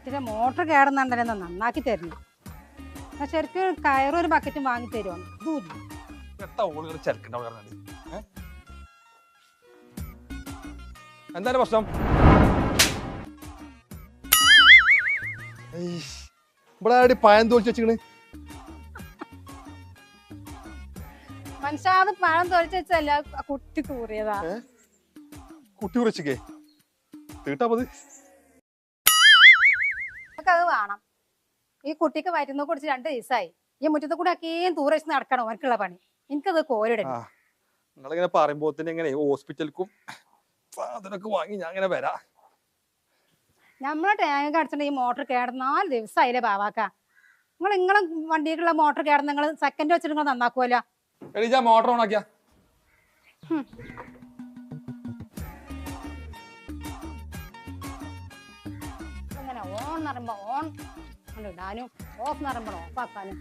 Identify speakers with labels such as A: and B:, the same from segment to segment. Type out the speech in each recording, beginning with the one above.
A: കിണറ്റിലെ മോട്ടർ കേടുന്നുണ്ടല്ലോ നന്നാക്കി തരുന്നു. ശരിക്കും കയറൊരു ബക്കറ്റും വാങ്ങി തരുമോ?
B: എന്താണ് പ്രശ്നം? ഇവിടെ പഴം തോൽച്ച് വെച്ചിക്കണ്.
A: മനുഷ്യാത് പഴം തോൽച്ച് വെച്ചല്ല, കുട്ടി തൂറിയതാ.
B: കുട്ടി കുറച്ചേ തീട്ടാപ്പത്
A: അത് വേണം. ഈ കുട്ടിക്ക് വയറ്റുന്ന കുടിച്ച് 2 ദിവസമായി. ഈ മുറ്റത്ത് കൂടെ ഒക്കെയും തൂറച്ച് നടക്കണം അവനക്കുള്ള പണി. എനിക്കത് കോരിടണം.
B: നിങ്ങളിങ്ങനെ പറയുമ്പോ തന്നെ എങ്ങനെ ഹോസ്പിറ്റലിക്കും സാധനമൊക്കെ വാങ്ങി ഞാൻ അങ്ങനെ വരാ.
A: നമ്മളെ ടാങ്ക് അടിച്ചിട്ട് ഈ മോട്ടർ കേടന്ന് 4 ദിവസമായില്ലേ ബാവാക്ക. നിങ്ങളെ വണ്ടിക്കുള്ള മോട്ടർ കേടന്ന് നിങ്ങൾ സെക്കൻഡ് വെച്ചിട്ട് നിങ്ങൾ നന്നാക്കുമല്ലോ.
B: എടീ മോട്ടർ ഓൺ ആക്കിയാ.
A: അങ്ങനെ ഓൺ എന്ന് പറയുമ്പോ ഓൺ ഇടാനും ഓഫ് എന്ന് പറയുമ്പോൾ ഓഫ് ആക്കാനും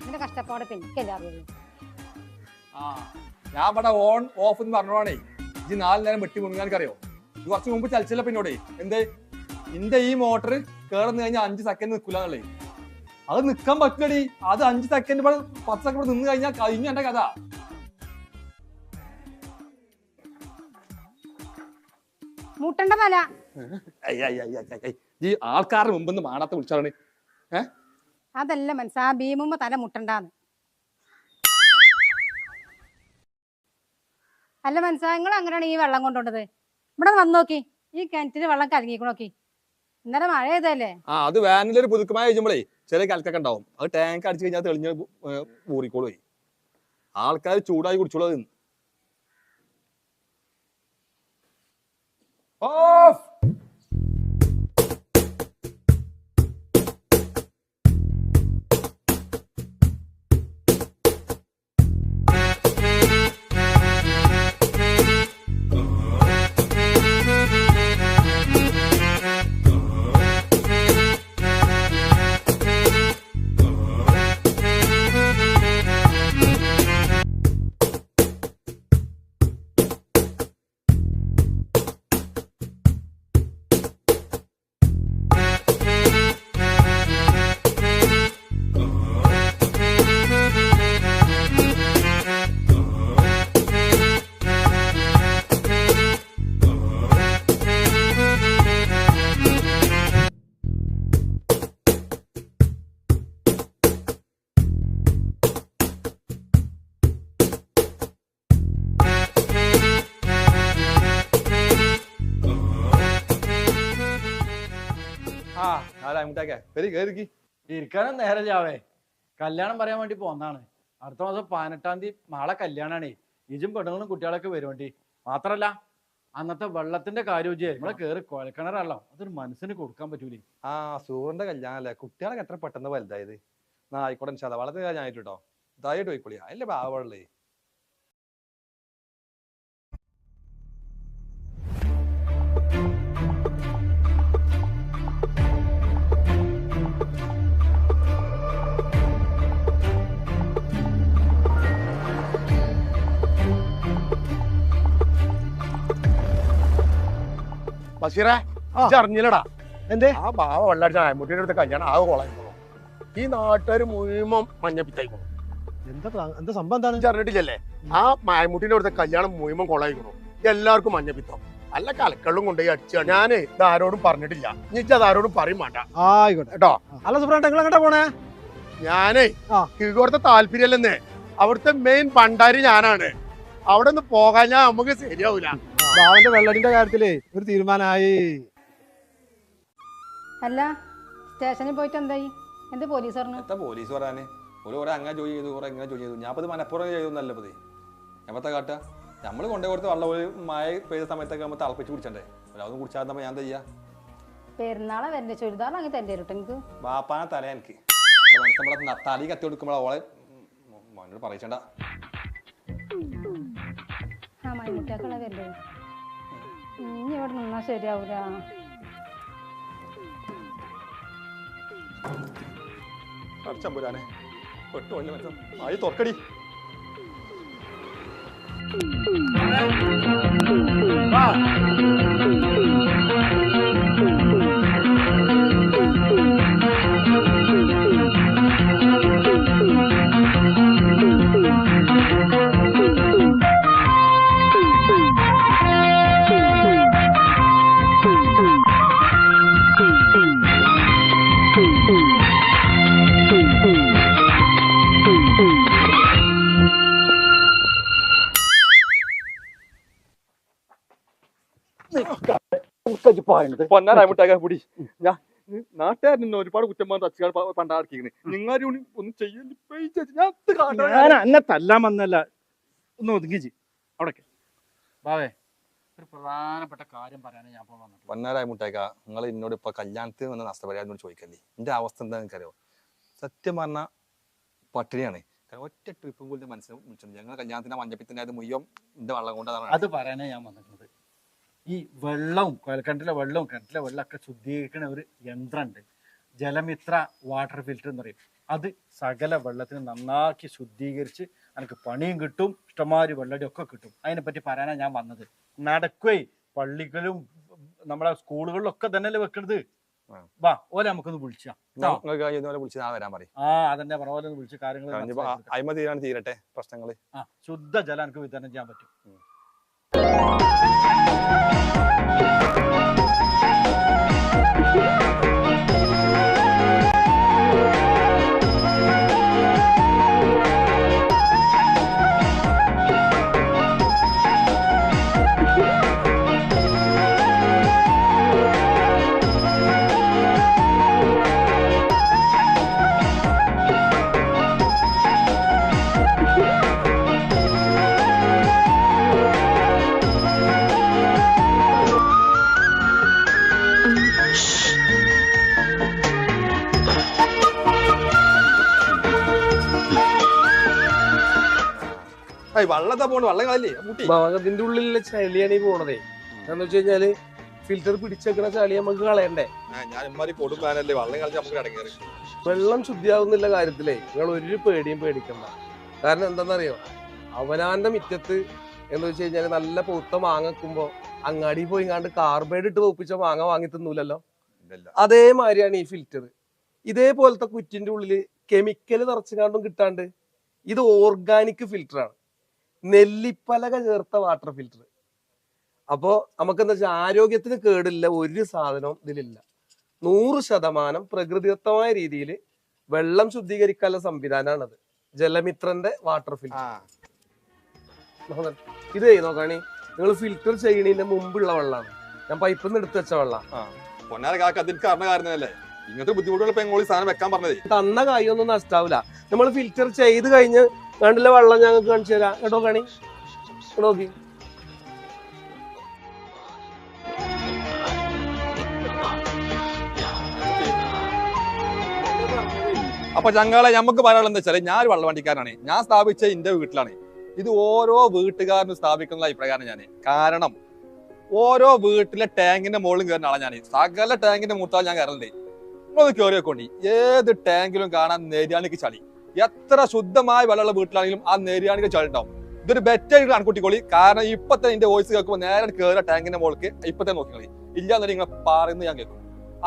A: ഇതിന്റെ കഷ്ടപ്പാട് എനിക്കല്ലേ അറിയുള്ളൂ.
B: ഞാൻ ഇവിടെ ഓൺ ഓഫ് എന്ന് പറഞ്ഞോണേ ഇത് 4 നേരം വെട്ടി മുങ്ങാൻ അറിയോ? ഇത് കുറച്ച് മുമ്പ് ചലിച്ചില്ല. പിന്നോടെ എന്തേ എന്റെ ഈ മോട്ടർ കേറുന്നു കഴിഞ്ഞാൽ 5 സെക്കൻഡ് നിൽക്കൂലേ? അത് നിക്കാൻ പറ്റില്ലടി. അത് 5 സെക്കൻഡ് 10 സെക്കൻഡ് നിന്ന് കഴിഞ്ഞാൽ കഴിഞ്ഞു എന്റെ കഥ.
A: മുട്ടണ്ടതല്ല
B: ഈ ആൾക്കാരുടെ മുമ്പ് മാടാത്ത വിളിച്ചാണ്.
A: അതല്ല മനസ്സാ ഭീമുമ്പോ തല മുട്ടണ്ടാന്ന്. അല്ല മനസ്സാ നിങ്ങൾ അങ്ങനെയാണ് ഈ വെള്ളം കൊണ്ടുകൊണ്ടത്. ഇവിടെ വന്നു നോക്കി, ഈ കിണറ്റിന് വെള്ളം കലങ്ങിക്കണോക്കി. ഇന്നലെ മഴ ചെയ്തല്ലേ.
B: അത് വേനലൊരു പുതുക്കമായ കഴിയുമ്പോഴേ ചെറിയ കലക്കൊക്കെ ഉണ്ടാവും. അത് ടാങ്ക് അടിച്ചു കഴിഞ്ഞാൽ തെളിഞ്ഞ് ഊറിക്കോളൂ. ആൾക്കാർ ചൂടായി കുടിച്ചോളൂ. ഓഫ്
C: ഇരിക്കാനും നേരല്ലാവേ. കല്യാണം പറയാൻ വേണ്ടി പോന്നാണ്. അടുത്ത മാസം 18-ാം തീയതി നാളെ കല്യാണാണേ. ഇജും പെണ്ണുങ്ങളും കുട്ടികളൊക്കെ വരുവേണ്ടി. മാത്രല്ല അന്നത്തെ വെള്ളത്തിന്റെ കാര്യം നമ്മളെ കേറി കുഴൽക്കിണറല്ലോ. അതൊരു മനസ്സിന് കൊടുക്കാൻ പറ്റൂലേ.
B: സൂറിന്റെ കല്യാണം അല്ലേ? കുട്ടികളൊക്കെ എത്ര പെട്ടെന്ന് വലുതായത്. ആയിക്കോട്ടെ വളരെ ഞാനായിട്ട് കേട്ടോ. ഇതായിട്ട് പോയിക്കോളി. അതിന്റെ പാവള്ളേ.
D: ബഷീറേ അറിഞ്ഞില്ലടാ എന്തേ ആ ബാവ വെള്ളടിച്ച ആയമുട്ടിയുടെ അടുത്ത് കല്യാണം ആകെ കൊളായിക്കോളും. ഈ നാട്ടുകാർ മുഴുവൻ മഞ്ഞപ്പിത്തായിക്കോളും.
E: എന്താ സംഭവം എന്താണ്
D: അറിഞ്ഞിട്ടില്ലല്ലേ? ആ മായമുട്ടിന്റെ അടുത്ത കല്യാണം മുഴുവൻ കൊളായിക്കോളും. എല്ലാവർക്കും മഞ്ഞപ്പിത്തം. അല്ല കലക്കള്ളും കൊണ്ടുപോയി അടിച്ചാണ്. ഞാന് ഇത് ആരോടും പറഞ്ഞിട്ടില്ല. ഇനിച്ച് അത് ആരോടും പറയും വേണ്ട.
E: ആയിക്കോട്ടെ
D: കേട്ടോ.
E: അല്ല സുബ്രഹ്മണ്യ നിങ്ങൾ എങ്ങോട്ടാ പോണേ?
D: ഞാനേ കിഴക്കോടത്തെ താല്പര്യല്ലെന്നേ. അവിടുത്തെ മെയിൻ ഭണ്ഡാരി ഞാനാണ്. അവിടെ നിന്ന് പോകാൻ ഞാൻ നമുക്ക് ശരിയാവൂല.
E: ബാവന്റെ വെള്ളടിന്റെ കാര്യത്തില് ഒരു തീരുമാനമായി.
A: അല്ല സ്റ്റേഷനിൽ പോയിട്ട് എന്തായി? എന്ത് പോലീസ് പറഞ്ഞു?
B: എന്താ പോലീസ് പറയാന്? ഓരോ അങ്ങനെ ജോലി ചെയ്തു, കുറെ ഇങ്ങനെ ജോലി ചെയ്തു. ഞാൻ അത് മനപ്പുറം ചെയ്തൊന്നല്ല പതി. എപ്പത്തെ കാട്ട നമ്മള് കൊണ്ടേ കൊടുത്ത് വെള്ളം ഒരു മഴ പെയ്ത സമയത്തൊക്കെ നമ്മൾ തിളപ്പിച്ച് കുടിച്ചണ്ടേ? അതൊന്നും കുടിച്ചാൽ ഞാൻ എന്താ ചെയ്യാ?
A: പെരുന്നാളെ വരണ്ടേ? ചുരിദാർ അങ്ങ് തന്റെ എനിക്ക്
B: ബാപ്പാനെ തല എനിക്ക് നമ്മളെ തലി കത്തി കൊടുക്കുമ്പോൾ അവളെ മോനോട് പറയിച്ചണ്ട.
A: ആ മൈമുട്ടിയാക്കുള്ള വരണ്ടേ? ഇനി ഇവിടെ നിന്നാ ശരിയാവൂല.
B: അടച്ചമ്പുരാനെ പെട്ടു വല്ല മറ്റം ആയി തുറക്കടി.
C: ആ
B: പൊന്നാരായ്മുട്ടാക്ക പൊടി ഞാൻ നാട്ടുകാരൻ ഒരുപാട് കുറ്റം തച്ചുകൾ പണ്ടാക്കിക്കണ് നിങ്ങൾ ഒന്നും ചെയ്യല്
C: ഞാൻ എന്നെ തല്ലാൻ വന്നല്ല, ഒന്ന് ഒതുങ്ങിച്ച് അവിടെ ബാവേ. ഒരു പ്രധാനപ്പെട്ട കാര്യം പറയാനാണ് ഞാൻ വന്നത്.
B: പൊന്നാരായ്മുട്ടാക്ക നിങ്ങൾ എന്നോട് ഇപ്പൊ കല്യാണത്തിന് വന്ന നഷ്ടപരിഹാരം ചോദിക്കല്ലേ. എന്റെ അവസ്ഥ എന്താ നിനക്കറിയോ? സത്യം പറഞ്ഞ പട്ടിണിയാണ്. ഒറ്റ ട്രിപ്പ് പോലും മനസ്സിലാവും. ഞങ്ങൾ കല്യാണത്തിന്റെ മഞ്ഞപ്പിത്തിന്റെ മുയ്യം എന്റെ വെള്ളം കൊണ്ടാണ്.
C: അത് പറയാനാ ഞാൻ വന്നിട്ടുള്ളത്. ഈ വെള്ളവും കിണറ്റിലെ വെള്ളം ഒക്കെ ശുദ്ധീകരിക്കുന്ന ഒരു യന്ത്രമുണ്ട്, ജലമിത്ര വാട്ടർ ഫിൽറ്റർ എന്ന് പറയും. അത് സകല വെള്ളത്തിന് നന്നാക്കി ശുദ്ധീകരിച്ച് എനിക്ക് പണിയും കിട്ടും, ഇഷ്ടംമാതിരി വെള്ളടി ഒക്കെ കിട്ടും. അതിനെപ്പറ്റി പറയാനാണ് ഞാൻ വന്നത്. നടക്കുവേ പള്ളികളിലും നമ്മുടെ സ്കൂളുകളിലൊക്കെ തന്നെയല്ലേ വെക്കണത്. വാ ഓലെ നമുക്കൊന്ന് വിളിച്ചാ
B: വരാൻ പറയും.
C: അതന്നെ ഓലെ ഒന്ന് വിളിച്ച് കാര്യങ്ങൾ
B: അഴിമതിയാണ് തീരട്ടെ പ്രശ്നങ്ങള്.
C: ശുദ്ധ ജലം എനിക്ക് വിതരണം ചെയ്യാൻ പറ്റും.
B: വള്ളത്താ പോണു വെള്ളം കളല്ലേ
F: ഭാഗത്തിന്റെ ഉള്ളിലെ ചളിയാണ് ഈ പോണതേ. എന്താന്ന് വെച്ച് കഴിഞ്ഞാല് ഫിൽറ്റർ പിടിച്ചേക്കണ ചളി നമുക്ക് കളയണ്ടേ. വെള്ളം ശുദ്ധിയാവുന്നില്ല കാര്യത്തിലേ നിങ്ങൾ ഒരു പേടിയും പേടിക്കണ്ട. കാരണം എന്താണെന്നറിയോ, അവനാന്റെ മുറ്റത്ത് എന്ന് വെച്ച് കഴിഞ്ഞാല് നല്ല പൂത്ത മാങ്ങ വെക്കുമ്പോ അങ്ങാടി പോയി കണ്ട് കാർബൈഡ് ഇട്ട് പൊപ്പിച്ച മാങ്ങ വാങ്ങി തിന്നൂലല്ലോ. അതേമാതിരിയാണ് ഈ ഫിൽറ്റർ. ഇതേപോലത്തെ കുറ്റിന്റെ ഉള്ളില് കെമിക്കൽ നിറച്ചുകാണ്ടും കിട്ടാണ്ട് ഇത് ഓർഗാനിക് ഫിൽറ്ററാണ്, നെല്ലിപ്പലക ചേർത്ത വാട്ടർ ഫിൽറ്റർ. അപ്പോ നമുക്ക് എന്താ വെച്ചാൽ ആരോഗ്യത്തിന് കേടില്ല ഒരു സാധനവും ഇതിലില്ല. 100% പ്രകൃതിദത്തമായ രീതിയിൽ വെള്ളം ശുദ്ധീകരിക്കാനുള്ള സംവിധാനമാണത്. ജലമിത്രന്റെ വാട്ടർ ഫിൽറ്റർ. ഇതേ നോക്കാണി, നിങ്ങൾ ഫിൽറ്റർ ചെയ്യണതിന്റെ മുമ്പുള്ള വെള്ളമാണ്. ഞാൻ പൈപ്പിൽ നിന്ന് എടുത്ത് വെച്ച വെള്ളം.
B: ഇങ്ങനത്തെ ബുദ്ധിമുട്ടുകൾ സാധനം വെക്കാൻ പറഞ്ഞത്
F: തന്ന കായൊന്നും നഷ്ടാവില്ല. നമ്മൾ ഫിൽറ്റർ ചെയ്ത് കഴിഞ്ഞ് വേണ്ടില്ല വെള്ളം ഞങ്ങൾക്ക് കാണിച്ചു തരാം കേട്ടോ. കാണി നോക്കി
B: അപ്പൊ ഞങ്ങളെ നമുക്ക് പറയാനുള്ളത് എന്താ വെച്ചാല്, ഞാൻ വെള്ളം വണ്ടിക്കാരനാണ്. ഞാൻ സ്ഥാപിച്ച എന്റെ വീട്ടിലാണ്. ഇത് ഓരോ വീട്ടുകാരനും സ്ഥാപിക്കുന്ന അഭിപ്രായമാണ് ഞാൻ. കാരണം ഓരോ വീട്ടിലെ ടാങ്കിന്റെ മുകളിൽ കയറുന്ന ആളാണ് ഞാൻ. സകല ടാങ്കിന്റെ മൂത്താൽ ഞാൻ കയറുന്നുണ്ട്. നിങ്ങളൊന്ന് കയറി വെക്കോണ്ടി, ഏത് ടാങ്കിലും കാണാൻ നെര്യാണിക്ക് ചളി. എത്ര ശുദ്ധമായ വെള്ളമുള്ള വീട്ടിലാണെങ്കിലും ആ നെര്യാണിക്ക് ചളി ഉണ്ടാവും. ഇതൊരു ബെറ്റായിട്ട് കണക്കൂട്ടിക്കോളി. കാരണം ഇപ്പത്തെ എന്റെ വോയിസ് കേൾക്കുമ്പോൾ നേരെ കയറുക ടാങ്കിന്റെ മുകൾക്ക് ഇപ്പത്തെ നോക്കിക്കളി. ഇല്ലാന്ന് നിങ്ങൾ പറയുന്നത് ഞാൻ കേൾക്കും.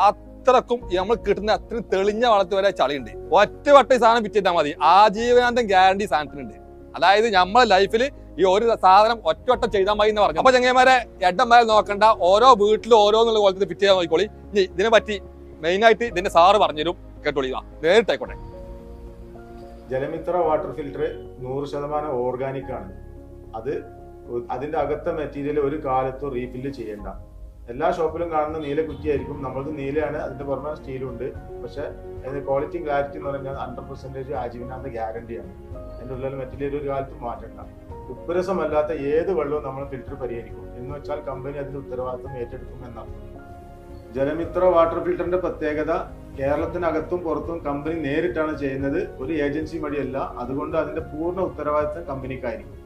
B: അത്രക്കും നമ്മൾ കിട്ടുന്ന അത്രയും തെളിഞ്ഞ വളർത്ത് വരെ ചളിയുണ്ട്. ഒറ്റ വട്ടം ഈ സാധനം വിറ്റിട്ടാൽ മതി, ആജീവനാന്തം ഗ്യാരണ്ടി സാധനത്തിനുണ്ട്. അതായത് നമ്മളെ ലൈഫിൽ ഈ ഒരു സാധനം ഒറ്റ വട്ടം ചെയ്താൽ മതി എന്ന് പറഞ്ഞു. അപ്പൊ ചങ്ങന്മാരെ എഡന്മാരെ നോക്കണ്ട, ഓരോ വീട്ടിലും ഓരോന്നുള്ള കോലത്തിൽ ഫിറ്റ് ചെയ്യാൻ നോക്കിക്കോളി. ഇനി ഇതിനെ പറ്റി മെയിനായിട്ട് ഇതിന്റെ സാറ് പറഞ്ഞുതരും, കേട്ടോളി. നേരിട്ടായിക്കോട്ടെ.
G: ജലമിത്ര വാട്ടർ ഫിൽറ്റർ 100% ഓർഗാനിക് ആണ്. അതിന്റെ അകത്തെ മെറ്റീരിയൽ ഒരു കാലത്തും റീഫില്ല് ചെയ്യേണ്ട. എല്ലാ ഷോപ്പിലും കാണുന്ന നീല കുറ്റിയായിരിക്കും, നമ്മളത് നീലയാണ്, അതിന്റെ പുറമെ സ്റ്റീലുണ്ട്. പക്ഷെ അതിന്റെ ക്വാളിറ്റി ക്ലാരിറ്റി എന്ന് പറഞ്ഞാൽ 100% ആജീവനാന്ത ഗ്യാരണ്ടിയാണ്. അതിന്റെ ഉള്ളിൽ മെറ്റീരിയൽ ഒരു കാലത്തും മാറ്റണ്ട. ഉപ്പുരസമല്ലാത്ത ഏത് വെള്ളവും നമ്മൾ ഫിൽറ്റർ പരിഹരിക്കും. എന്ന് വെച്ചാൽ കമ്പനി അതിന്റെ ഉത്തരവാദിത്വം ഏറ്റെടുക്കും എന്നാണ്. ജലമിത്ര വാട്ടർ ഫിൽറ്ററിന്റെ പ്രത്യേകത, കേരളത്തിനകത്തും പുറത്തും കമ്പനി നേരിട്ടാണ് ചെയ്യുന്നത്, ഒരു ഏജൻസി വഴിയല്ല. അതുകൊണ്ട് അതിന്റെ പൂർണ്ണ ഉത്തരവാദിത്വം കമ്പനിക്കായിരിക്കും.